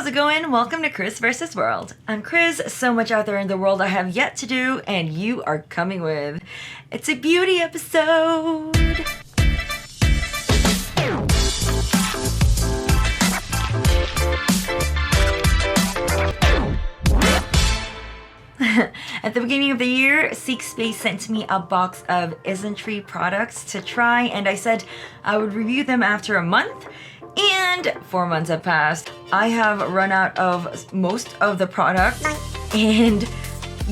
it going? Welcome to Chris vs. World. I'm Chris, so much out there in the world I have yet to do, and you are coming with. It's a beauty episode. At the beginning of the year, SeekSpace sent me a box of ISNTREE products to try, and I said I would review them after a month. And 4 months have passed. I have run out of most of the products, and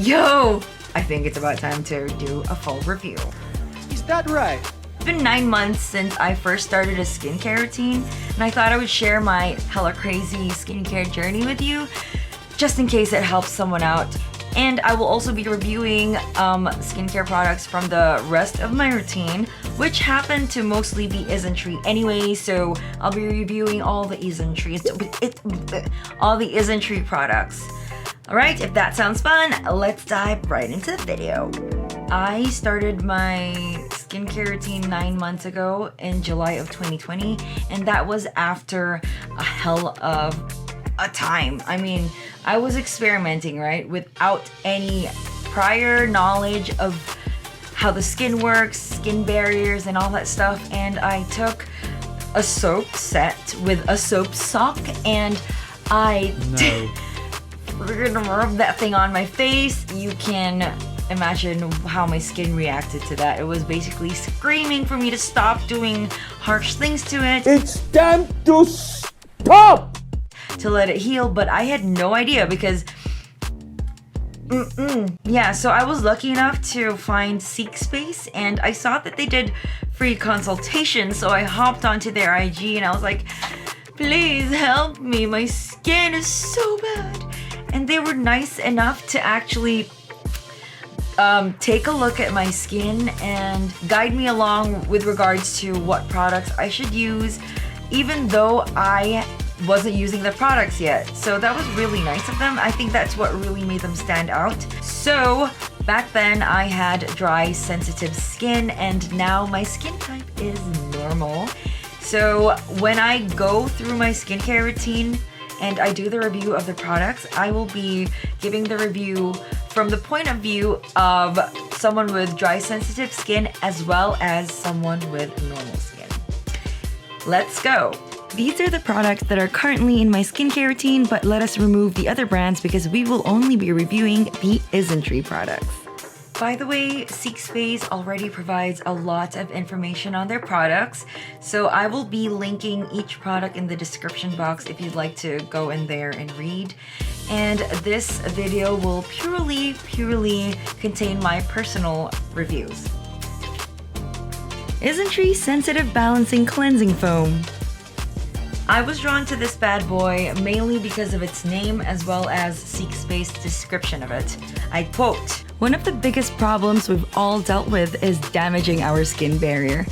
I think it's about time to do a full review. Is that right? It's been 9 months since I first started a skincare routine, and I thought I would share my hella crazy skincare journey with you, just in case it helps someone out. And I will also be reviewing skincare products from the rest of my routine, which happen to mostly be ISNTREE anyway, so I'll be reviewing all the ISNTREE products. Alright, if that sounds fun, let's dive right into the video. I started my skincare routine 9 months ago in July of 2020, and that was after a hell of a time. I mean, I was experimenting, right, without any prior knowledge of how the skin works, skin barriers, and all that stuff. And I took a soap set with a soap sock, and I rubbed that thing on my face. You can imagine how my skin reacted to that. It was basically screaming for me to stop doing harsh things to it. It's time to stop! To let it heal, but I had no idea because so I was lucky enough to find SeekSpace, and I saw that they did free consultations, so I hopped onto their IG and I was like, please help me, my skin is so bad. And they were nice enough to actually take a look at my skin and guide me along with regards to what products I should use, even though I wasn't using the products yet. So that was really nice of them. I think that's what really made them stand out. So back then I had dry, sensitive skin, and now my skin type is normal. So when I go through my skincare routine and I do the review of the products, I will be giving the review from the point of view of someone with dry, sensitive skin as well as someone with normal skin. Let's go. These are the products that are currently in my skincare routine, but let us remove the other brands because we will only be reviewing the ISNTREE products. By the way, SeekSpace already provides a lot of information on their products, so I will be linking each product in the description box if you'd like to go in there and read. And this video will purely contain my personal reviews. ISNTREE Sensitive Balancing Cleansing Foam. I was drawn to this bad boy mainly because of its name as well as SeekSpace's description of it. I quote, "One of the biggest problems we've all dealt with is damaging our skin barrier.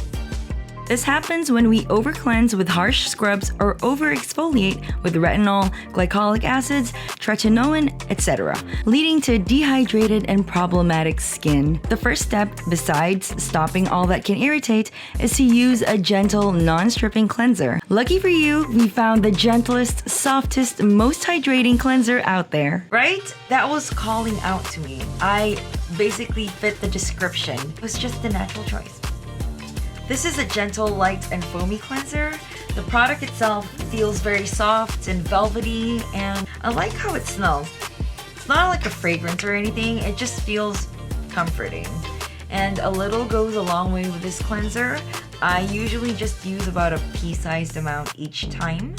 This happens when we over-cleanse with harsh scrubs or over-exfoliate with retinol, glycolic acids, tretinoin, etc., leading to dehydrated and problematic skin. The first step, besides stopping all that can irritate, is to use a gentle, non-stripping cleanser. Lucky for you, we found the gentlest, softest, most hydrating cleanser out there." Right? That was calling out to me. I basically fit the description. It was just the natural choice. This is a gentle, light, and foamy cleanser. The product itself feels very soft and velvety, and I like how it smells. It's not like a fragrance or anything, it just feels comforting. And a little goes a long way with this cleanser. I usually just use about a pea-sized amount each time.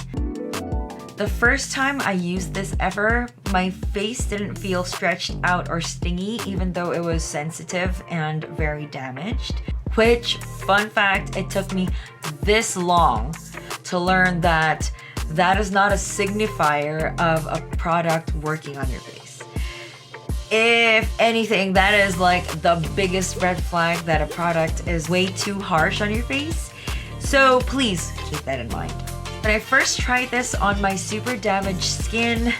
The first time I used this ever, my face didn't feel stretched out or stingy, even though it was sensitive and very damaged. Which, fun fact, it took me this long to learn that that is not a signifier of a product working on your face. If anything, that is like the biggest red flag that a product is way too harsh on your face. So please keep that in mind. When I first tried this on my super damaged skin,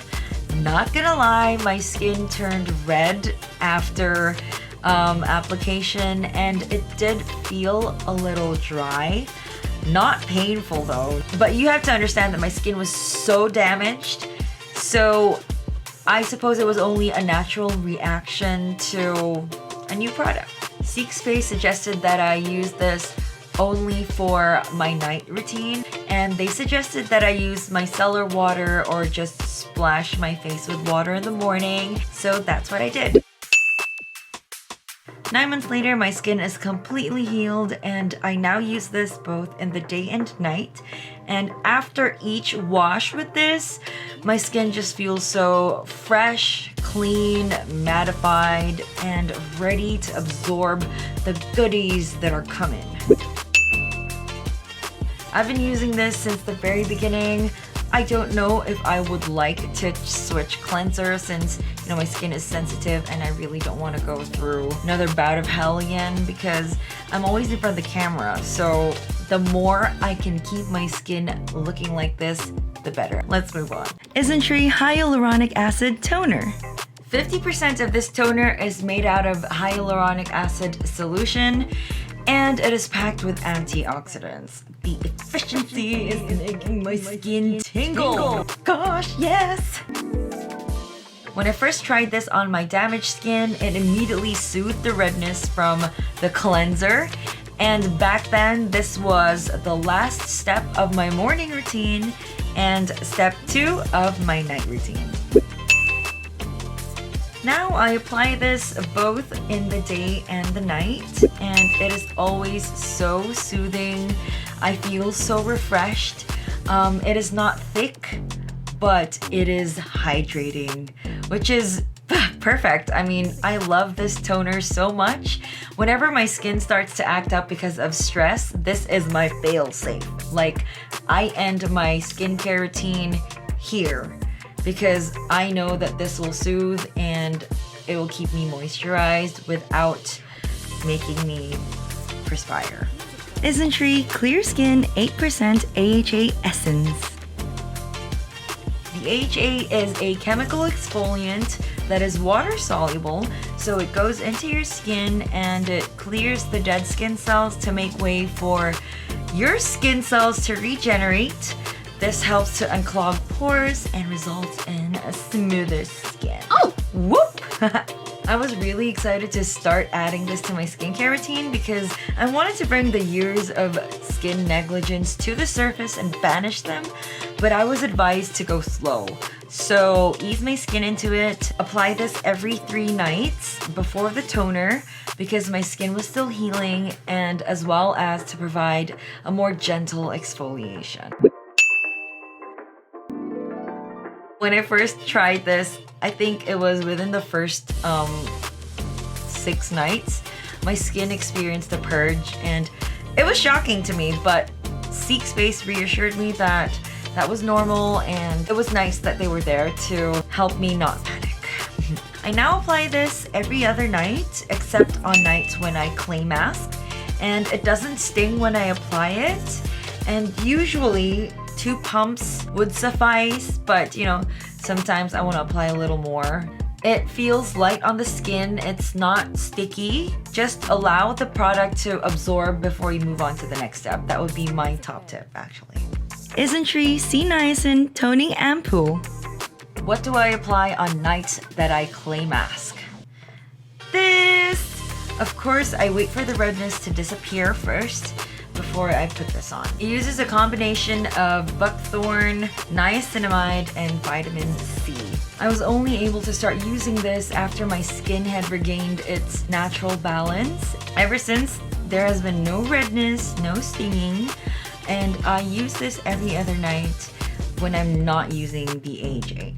not gonna lie, my skin turned red after application, and it did feel a little dry. Not painful though, but you have to understand that my skin was so damaged So I suppose it was only a natural reaction to a new product. Seek Space suggested that I use this only for my night routine, and they suggested that I use micellar water or just splash my face with water in the morning, so that's what I did. 9 months later, my skin is completely healed, and I now use this both in the day and night. And after each wash with this, my skin just feels so fresh, clean, mattified, and ready to absorb the goodies that are coming. I've been using this since the very beginning. I don't know if I would like to switch cleanser since, you know, my skin is sensitive and I really don't want to go through another bout of hell again because I'm always in front of the camera. So the more I can keep my skin looking like this, the better. Let's move on. ISNTREE Hyaluronic Acid Toner. 50% of this toner is made out of hyaluronic acid solution, and it is packed with antioxidants. The efficiency is making my skin tingle. Gosh, yes! When I first tried this on my damaged skin, it immediately soothed the redness from the cleanser. And back then, this was the last step of my morning routine and step 2 of my night routine. Now I apply this both in the day and the night, and it is always so soothing. I feel so refreshed. It is not thick, but it is hydrating, which is perfect. I mean, I love this toner so much. Whenever my skin starts to act up because of stress, this is my fail-safe. Like, I end my skincare routine here, because I know that this will soothe and it will keep me moisturized without making me perspire. ISNTREE Clear Skin 8% AHA Essence. The AHA is a chemical exfoliant that is water soluble, so it goes into your skin and it clears the dead skin cells to make way for your skin cells to regenerate. This helps to unclog pores and results in a smoother skin. Oh, whoop! I was really excited to start adding this to my skincare routine because I wanted to bring the years of skin negligence to the surface and banish them, but I was advised to go slow. So ease my skin into it, apply this every 3 nights before the toner because my skin was still healing, and as well as to provide a more gentle exfoliation. When I first tried this, I think it was within the first 6 nights, my skin experienced a purge, and it was shocking to me, but Seek Space reassured me that that was normal, and it was nice that they were there to help me not panic. I now apply this every other night, except on nights when I clay mask, and it doesn't sting when I apply it, and usually 2 pumps would suffice, but you know, sometimes I want to apply a little more. It feels light on the skin, it's not sticky. Just allow the product to absorb before you move on to the next step. That would be my top tip, actually. ISNTREE C-Niacin Toning Ampoule. What do I apply on nights that I clay mask? This! Of course, I wait for the redness to disappear first before I put this on. It uses a combination of buckthorn, niacinamide, and vitamin C. I was only able to start using this after my skin had regained its natural balance. Ever since, there has been no redness, no stinging, and I use this every other night when I'm not using the AHA.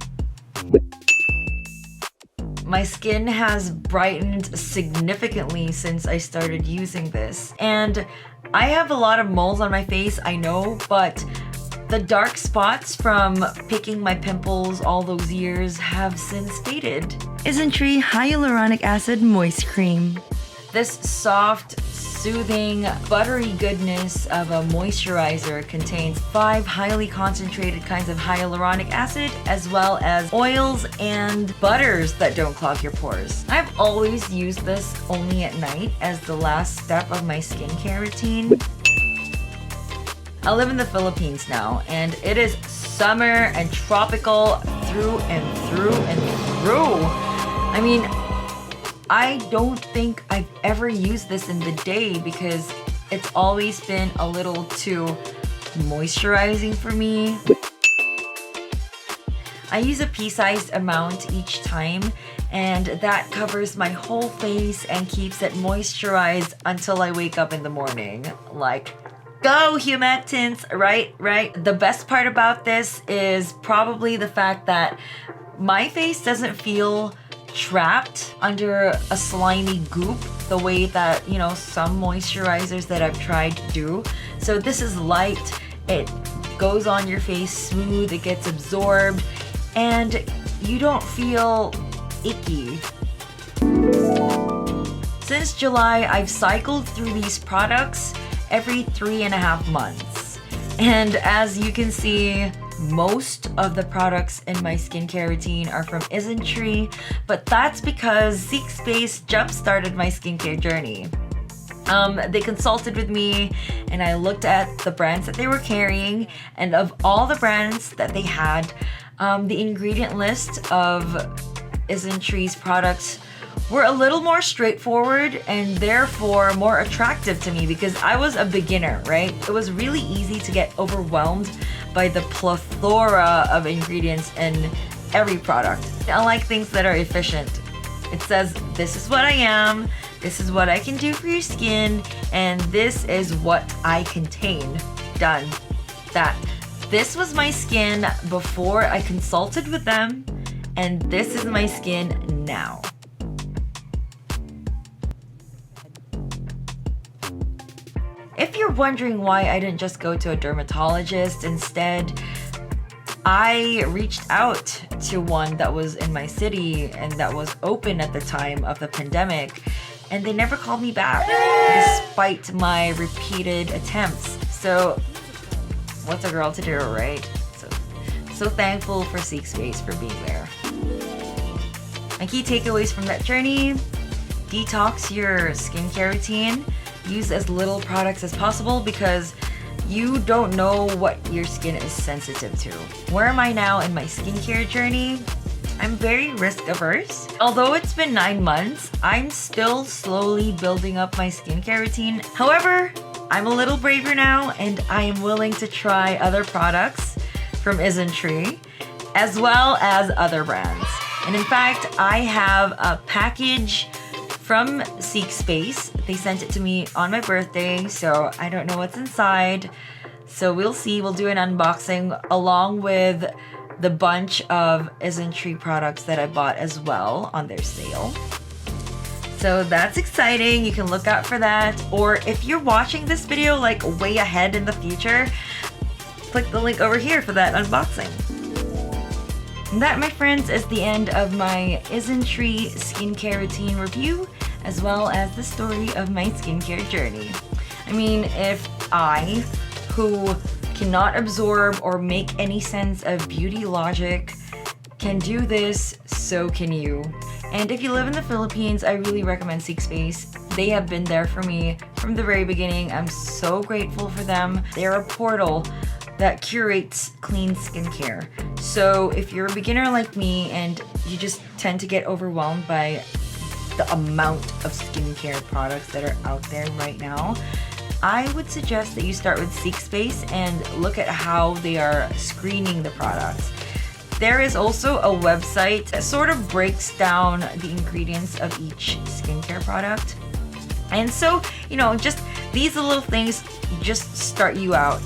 My skin has brightened significantly since I started using this, and I have a lot of moles on my face, I know, but the dark spots from picking my pimples all those years have since faded. ISNTREE Hyaluronic Acid Moist Cream. This soft, soothing, buttery goodness of a moisturizer contains 5 highly concentrated kinds of hyaluronic acid, as well as oils and butters that don't clog your pores. I've always used this only at night as the last step of my skincare routine. I live in the Philippines now, and it is summer and tropical through and through and through. I mean, I don't think I've ever used this in the day because it's always been a little too moisturizing for me. I use a pea-sized amount each time, and that covers my whole face and keeps it moisturized until I wake up in the morning. Like, go humectants, right? The best part about this is probably the fact that my face doesn't feel trapped under a slimy goop the way that, you know, some moisturizers that I've tried do. So this is light, it goes on your face smooth, it gets absorbed, and you don't feel icky. Since July, I've cycled through these products every 3.5 months. And as you can see, most of the products in my skincare routine are from ISNTREE, but that's because Seek Space jump-started my skincare journey. They consulted with me and I looked at the brands that they were carrying, and of all the brands that they had, the ingredient list of ISNTREE's products were a little more straightforward and therefore more attractive to me because I was a beginner, right? It was really easy to get overwhelmed by the plethora of ingredients in every product. I like things that are efficient. It says, this is what I am, this is what I can do for your skin, and this is what I contain. Done. That. This was my skin before I consulted with them, and this is my skin now. If you're wondering why I didn't just go to a dermatologist instead, I reached out to one that was in my city and that was open at the time of the pandemic, and they never called me back despite my repeated attempts. So what's a girl to do, right? So thankful for Seek Space for being there. My key takeaways from that journey: detox your skincare routine. Use as little products as possible because you don't know what your skin is sensitive to. Where am I now in my skincare journey? I'm very risk averse. Although it's been 9 months, I'm still slowly building up my skincare routine. However, I'm a little braver now and I am willing to try other products from ISNTREE as well as other brands. And in fact, I have a package from Seek Space. They sent it to me on my birthday, so I don't know what's inside. So we'll see. We'll do an unboxing along with the bunch of ISNTREE products that I bought as well on their sale. So that's exciting. You can look out for that. Or if you're watching this video like way ahead in the future, click the link over here for that unboxing. And that, my friends, is the end of my ISNTREE skincare routine review, as well as the story of my skincare journey. I mean, if I, who cannot absorb or make any sense of beauty logic, can do this, so can you. And if you live in the Philippines, I really recommend Seek Space. They have been there for me from the very beginning. I'm so grateful for them. They're a portal that curates clean skincare. So if you're a beginner like me and you just tend to get overwhelmed by the amount of skincare products that are out there right now, I would suggest that you start with Seek Space and look at how they are screening the products. There is also a website that sort of breaks down the ingredients of each skincare product. And so, you know, just these little things just start you out.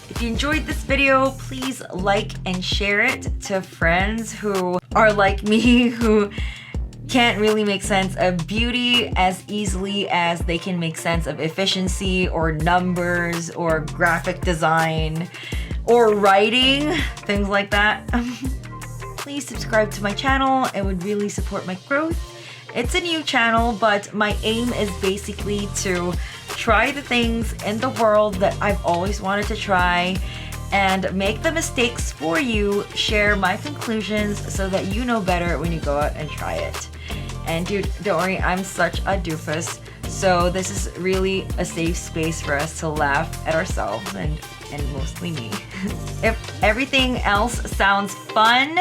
If you enjoyed this video, please like and share it to friends who are like me, who can't really make sense of beauty as easily as they can make sense of efficiency or numbers or graphic design or writing, things like that. Please subscribe to my channel. It would really support my growth. It's a new channel, but my aim is basically to try the things in the world that I've always wanted to try and make the mistakes for you, share my conclusions so that you know better when you go out and try it. And dude, don't worry, I'm such a doofus, so this is really a safe space for us to laugh at ourselves and mostly me. If everything else sounds fun,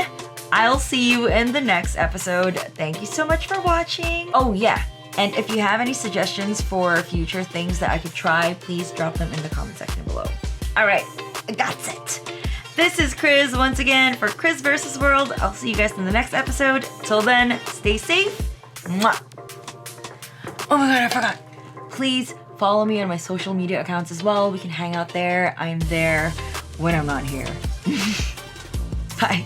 I'll see you in the next episode. Thank you so much for watching. Oh yeah, and if you have any suggestions for future things that I could try, please drop them in the comment section below. All right, that's it. This is Chris once again for Chris vs. World. I'll see you guys in the next episode. Till then, stay safe. Mwah. Oh my god, I forgot. Please follow me on my social media accounts as well. We can hang out there. I'm there when I'm not here. Bye.